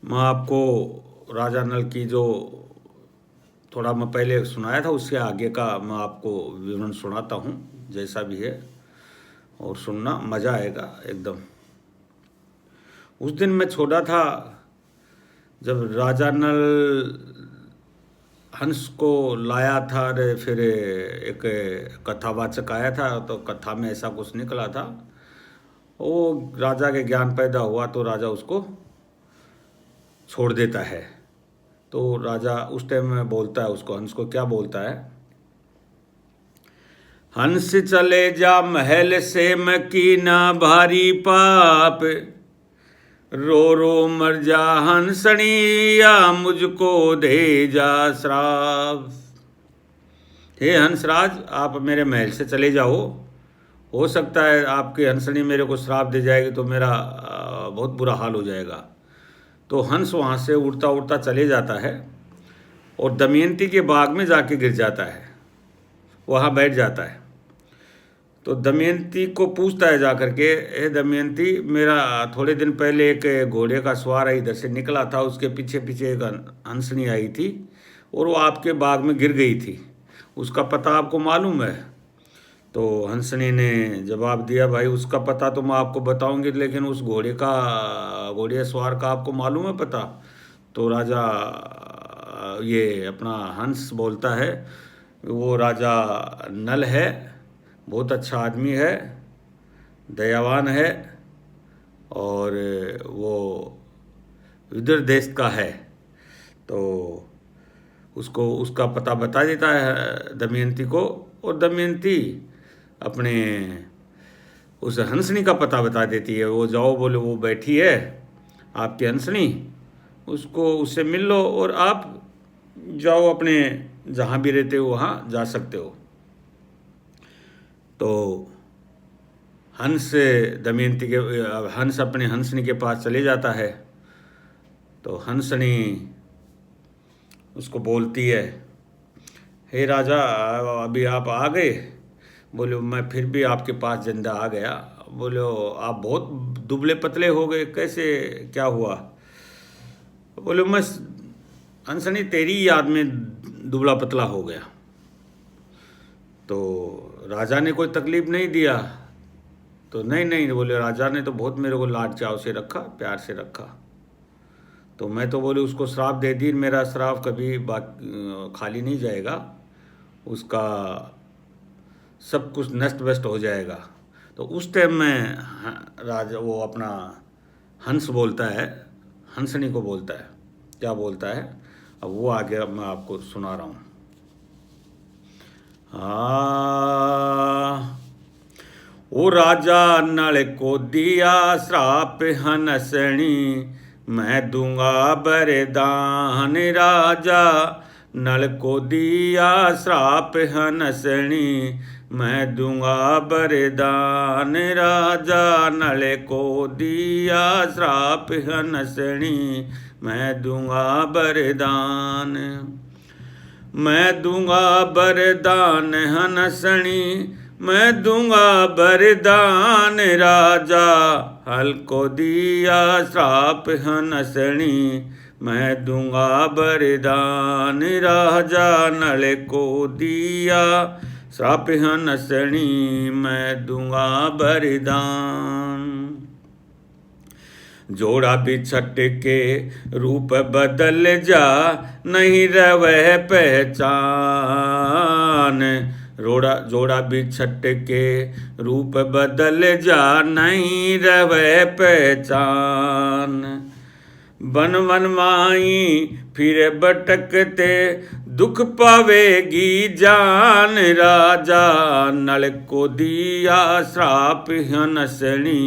मैं आपको राजा नल की जो थोड़ा मैं पहले सुनाया था उससे आगे का मैं आपको विवरण सुनाता हूँ, जैसा भी है, और सुनना मज़ा आएगा एकदम। उस दिन मैं छोटा था जब राजा नल हंस को लाया था, अरे फिर एक कथावाचक आया था तो कथा में ऐसा कुछ निकला था। वो राजा के ज्ञान पैदा हुआ तो राजा उसको छोड़ देता है। तो राजा उस टाइम में बोलता है उसको, हंस को क्या बोलता है, हंस चले जा महल से मैं कीना भारी पाप, रो रो मर जा हंसनी या मुझको दे जा श्राप। हे हंसराज, आप मेरे महल से चले जाओ, हो सकता है आपकी हंसनी मेरे को श्राप दे जाएगी तो मेरा बहुत बुरा हाल हो जाएगा। तो हंस वहाँ से उड़ता उड़ता चले जाता है और दमयंती के बाग में जाके गिर जाता है, वहाँ बैठ जाता है। तो दमयंती को पूछता है जा करके, हे दमयंती, मेरा थोड़े दिन पहले एक घोड़े का सवार इधर से निकला था, उसके पीछे पीछे एक हंसनी आई थी और वो आपके बाग में गिर गई थी, उसका पता आपको मालूम है? तो हंसनी ने जवाब दिया, भाई उसका पता तो मैं आपको बताऊंगी, लेकिन उस घोड़े सवार का आपको मालूम है पता? तो राजा ये अपना हंस बोलता है, वो राजा नल है, बहुत अच्छा आदमी है, दयावान है, और वो विदुर देश का है। तो उसको उसका पता बता देता है दमयंती को, और दमयंती अपने उस हंसनी का पता बता देती है। वो जाओ, बोले वो बैठी है आपकी हंसनी, उसको उससे मिल लो और आप जाओ अपने जहाँ भी रहते हो वहाँ जा सकते हो। तो हंस दमयंती के हंस अपने हंसनी के पास चले जाता है। तो हंसनी उसको बोलती है, हे राजा, अभी आप आ गए? बोले मैं फिर भी आपके पास जिंदा आ गया। बोले आप बहुत दुबले पतले हो गए, कैसे, क्या हुआ? बोले मैं हंसनी तेरी याद में दुबला पतला हो गया। तो राजा ने कोई तकलीफ नहीं दिया? तो नहीं नहीं, बोले राजा ने तो बहुत मेरे को लाड चाव से रखा, प्यार से रखा। तो मैं तो बोले उसको श्राप दे दी, मेरा श्राप कभी खाली नहीं जाएगा, उसका सब कुछ नष्ट व्यस्त हो जाएगा। तो उस टाइम में राजा वो अपना हंस बोलता है, हंसनी को बोलता है, क्या बोलता है, अब वो आगे मैं आपको सुना रहा हूँ। ओ राजा नल को दिया श्राप हंसनी, मैं दूंगा वरदान। राजा नल को दिया श्राप हंसनी, मैं दूंगा वरदान। राजा नल को दिया श्राप हंसनी, मैं दूंगा वरदान। मैं दूंगा वरदान हंसनी, मैं दूंगा वरदान। राजा हल को दिया श्राप हंसनी, मैं दूंगा वरदान। राजा नल को दिया श्राप हंसनी, मैं दूंगा वरदान। जोड़ा बिछट के रूप बदल जा, नहीं रवह पहचान। जोड़ा बिछट के रूप बदल जा, नहीं रवह पहचान। वन वन माई फिर भटकते, दुख पावेगी जान। राजा नल को दिया श्राप हंसनी,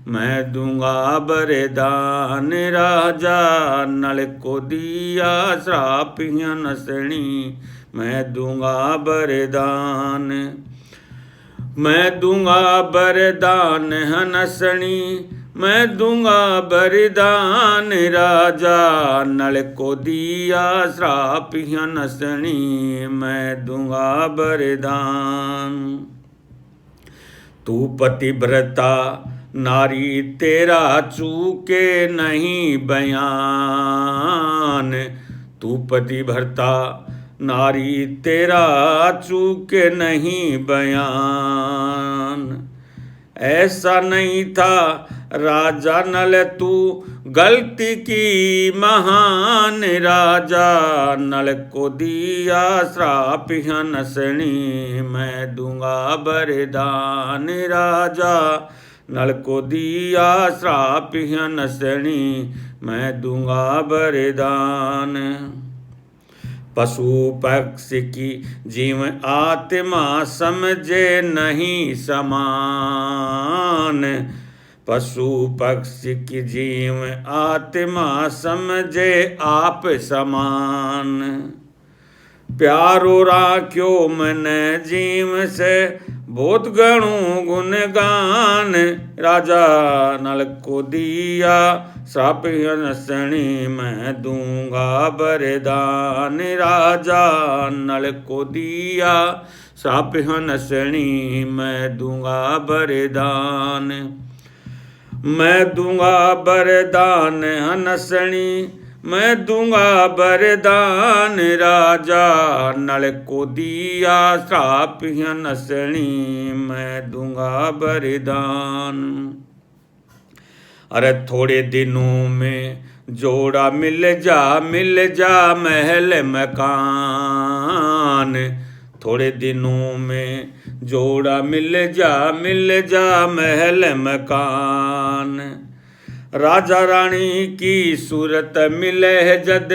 मैं दूंगा वरदान। राजा नल को दिया श्राप हंसनी, मैं दूंगा वरदान। मैं दूंगा वरदान हंसनी, मैं दूंगा वरदान। राजा नल को दिया श्राप हंसनी, मैं दूंगा वरदान। तू पतिव्रता नारी तेरा चूके नहीं बयान। तू पति भरता नारी तेरा चूके नहीं बयान। ऐसा नहीं था राजा नल तू गलती की महान। राजा नल को दिया श्राप हंसनी मैं दूंगा वरदान। राजा नल को दिया श्राप हंसनी मैं दूंगा वरदान। पशु पक्षी की जीव आत्मा समझे नहीं समान। पशु पक्षी की जीव आत्मा समझे आप समान। प्यारो राख्यो मन जीव से बहुत गणु गुणगान। राजा नल को दिया श्राप हंसनी मैं दूंगा वरदान। राजा नल को दिया श्राप हंसनी मैं दूंगा वरदान। मैं दूंगा वरदान हंसनी मैं दूंगा वरदान। राजा नल को दिया श्राप हंसनी मैं दूंगा वरदान। अरे थोड़े दिनों में जोड़ा मिल जा महल मकान। थोड़े दिनों में जोड़ा मिल जा महल मकान। राजा रानी की सूरत मिले जद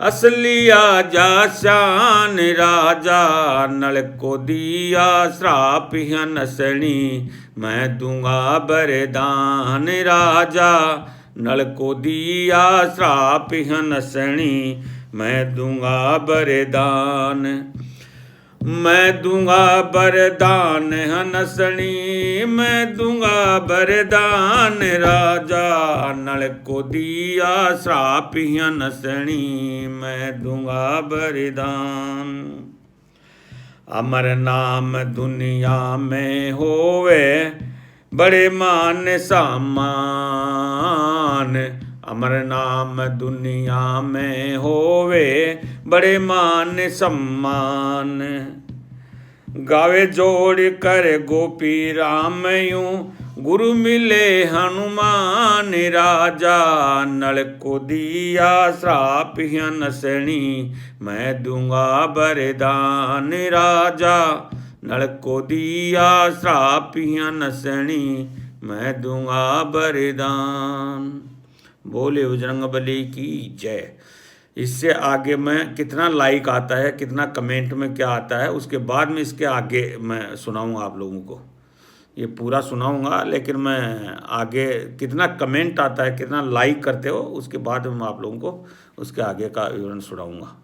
असली आजा शान। राजा नल को दिया श्राप हंसनी मैं दूंगा वरदान। राजा नल को दिया श्राप हंसनी मैं दूंगा वरदान। मैं दूंगा वरदान हंसनी मैं दूंगा वरदान। राजा नल को दिया श्राप हंसनी मैं दूंगा वरदान। अमर नाम दुनिया में होवे बड़े मान सम्मान। अमर नाम दुनिया में होवे बड़े मान सम्मान। गावे जोड़ कर गोपी राम यूं गुरु मिले हनुमान। राजा नल को दिया श्राप हंसनी मैं दूंगा वरदान। राजा नल को दिया श्राप हंसनी मैं दूंगा वरदान। बोले बजरंगबली की जय। इससे आगे मैं कितना लाइक आता है कितना कमेंट में क्या आता है उसके बाद में इसके आगे मैं सुनाऊंगा आप लोगों को। ये पूरा सुनाऊंगा लेकिन मैं आगे कितना कमेंट आता है कितना लाइक करते हो उसके बाद में मैं आप लोगों को उसके आगे का विवरण सुनाऊंगा।